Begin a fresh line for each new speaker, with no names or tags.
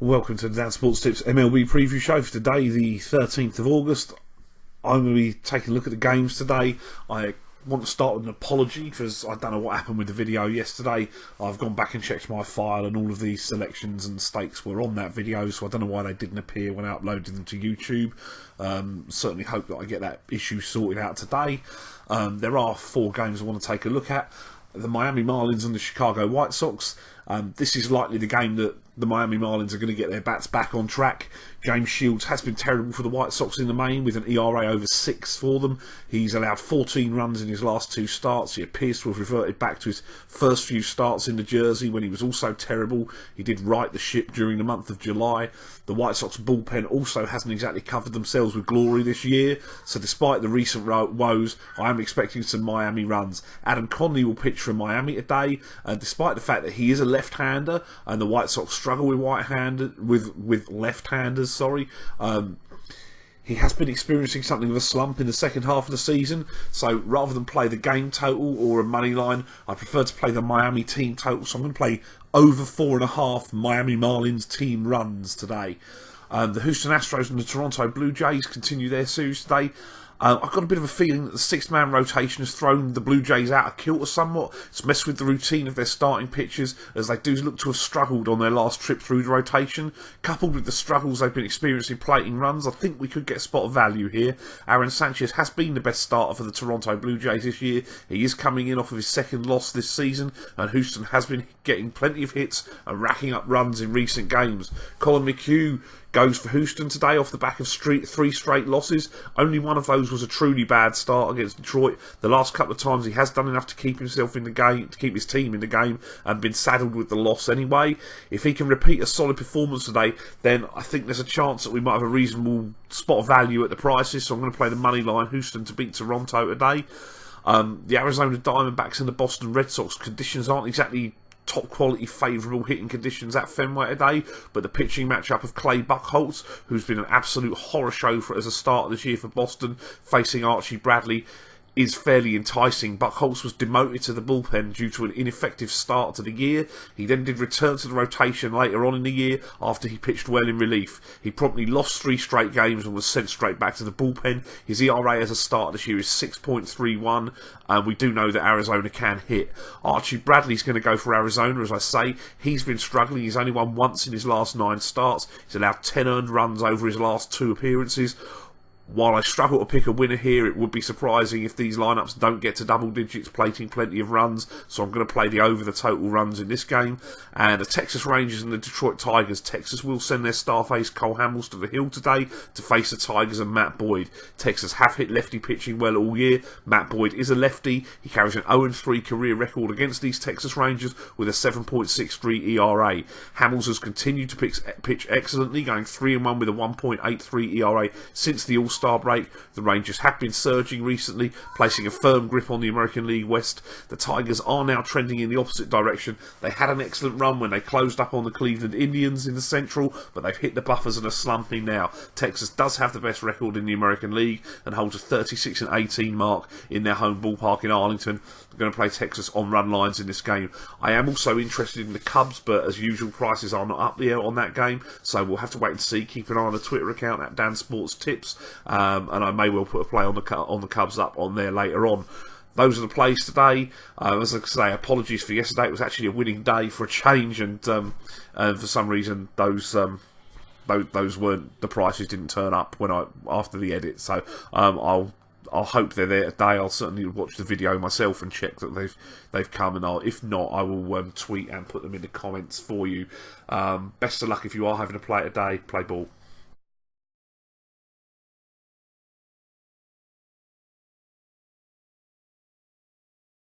Welcome to the Dan Sports Tips MLB preview show for today, the 13th of August. I'm going to be taking a look at the games today. I want to start with an apology because I don't know what happened with the video yesterday. I've gone back and checked my file and all of these selections and stakes were on that video, so I don't know why they didn't appear when I uploaded them to YouTube. Certainly hope that I get that issue sorted out today. There are 4 games I want to take a look at. The Miami Marlins and the Chicago White Sox. This is likely the game that the Miami Marlins are going to get their bats back on track. James Shields has been terrible for the White Sox in the main, with an ERA over 6 for them. He's allowed 14 runs in his last 2 starts. He appears to have reverted back to his first few starts in the jersey when he was also terrible. He did right the ship during the month of July. The White Sox bullpen also hasn't exactly covered themselves with glory this year, so despite the recent woes, I am expecting some Miami runs. Adam Conley will pitch for Miami today, despite the fact that he is a left-hander, and the White Sox struggle with left-handers. He has been experiencing something of a slump in the second half of the season, so rather than play the game total or a money line, I prefer to play the Miami team total, so I'm going to play over 4.5 Miami Marlins team runs today. The Houston Astros and the Toronto Blue Jays continue their series today. I've got a bit of a feeling that the 6-man rotation has thrown the Blue Jays out of kilter somewhat. It's messed with the routine of their starting pitchers, as they do look to have struggled on their last trip through the rotation. Coupled with the struggles they've been experiencing plating runs, I think we could get a spot of value here. Aaron Sanchez has been the best starter for the Toronto Blue Jays this year. He is coming in off of his second loss this season, and Houston has been getting plenty of hits and racking up runs in recent games. Colin McHugh goes for Houston today off the back of 3 straight losses. Only one of those was a truly bad start against Detroit. The last couple of times he has done enough to keep himself in the game, to keep his team in the game, and been saddled with the loss anyway. If he can repeat a solid performance today, then I think there's a chance that we might have a reasonable spot of value at the prices, so I'm going to play the money line Houston to beat Toronto today. The Arizona Diamondbacks and the Boston Red Sox, conditions aren't exactly top quality favourable hitting conditions at Fenway today, but the pitching matchup of Clay Buchholz, who's been an absolute horror show as a starter this year for Boston, facing Archie Bradley, is fairly enticing. Buchholz was demoted to the bullpen due to an ineffective start to the year. He then did return to the rotation later on in the year after he pitched well in relief. He promptly lost 3 straight games and was sent straight back to the bullpen. His ERA as a starter this year is 6.31, and we do know that Arizona can hit. Archie Bradley's going to go for Arizona, as I say. He's been struggling. He's only won once in his last 9 starts. He's allowed 10 earned runs over his last 2 appearances. While I struggle to pick a winner here, it would be surprising if these lineups don't get to double digits, plating plenty of runs, so I'm going to play the over the total runs in this game. And the Texas Rangers and the Detroit Tigers. Texas will send their star ace Cole Hamels to the hill today to face the Tigers and Matt Boyd. Texas have hit lefty pitching well all year. Matt Boyd is a lefty. He carries an 0-3 career record against these Texas Rangers with a 7.63 ERA. Hamels has continued to pitch excellently, going 3-1 with a 1.83 ERA since the All-Star break. The Rangers have been surging recently, placing a firm grip on the American League West. The Tigers are now trending in the opposite direction. They had an excellent run when they closed up on the Cleveland Indians in the Central, but they've hit the buffers and are slumping now. Texas does have the best record in the American League and holds a 36-18 mark in their home ballpark in Arlington. They're going to play Texas on run lines in this game. I am also interested in the Cubs, but as usual, prices are not up there on that game, so we'll have to wait and see. Keep an eye on the Twitter account at dansports.tips. And I may well put a play on the Cubs up on there later on. Those are the plays today. As I say, apologies for yesterday. It was actually a winning day for a change, and for some reason those weren't, the prices didn't turn up after the edit. So I'll hope they're there today. I'll certainly watch the video myself and check that they've come, and if not, I will tweet and put them in the comments for you. Best of luck if you are having a play today. Play ball.